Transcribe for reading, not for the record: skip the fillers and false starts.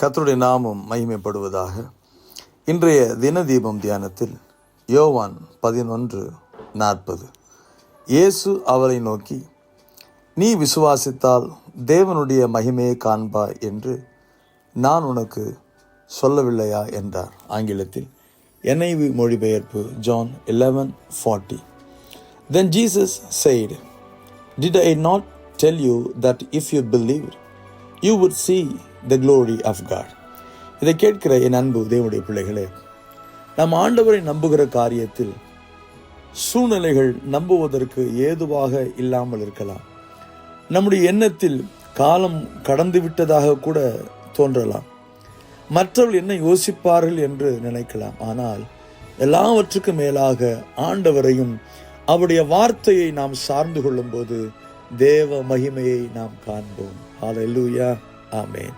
கர்த்தருடைய நாமம் மகிமைப்படுவதாக. இன்றைய தினதீபம் தியானத்தில் யோவான் 11:40. இயேசு அவரை நோக்கி, நீ விசுவாசித்தால் தேவனுடைய மகிமையை காண்பாய் என்று நான் உனக்கு சொல்லவில்லையா என்றார். ஆங்கிலத்தில் NIV மொழிபெயர்ப்பு John 11:40. Then Jesus said, Did I not tell you that if you believed, you would see the glory of God? இதை கேட்கிற என் அன்பு தேவனுடைய பிள்ளைகளே, நம் ஆண்டவரை நம்புகிற காரியத்தில் சூழ்நிலைகள் நம்புவதற்கு ஏதுவாக இல்லாமல் இருக்கலாம். நம்முடைய எண்ணத்தில் காலம் கடந்து விட்டதாக கூட தோன்றலாம். மற்றவர்கள் என்ன யோசிப்பார்கள் என்று நினைக்கலாம். ஆனால் எல்லாவற்றுக்கும் மேலாக ஆண்டவரையும் அவருடைய வார்த்தையை நாம் சார்ந்து கொள்ளும் போது தேவ மகிமையை நாம் காண்போம். ஹல்லேலூயா, ஆமென்.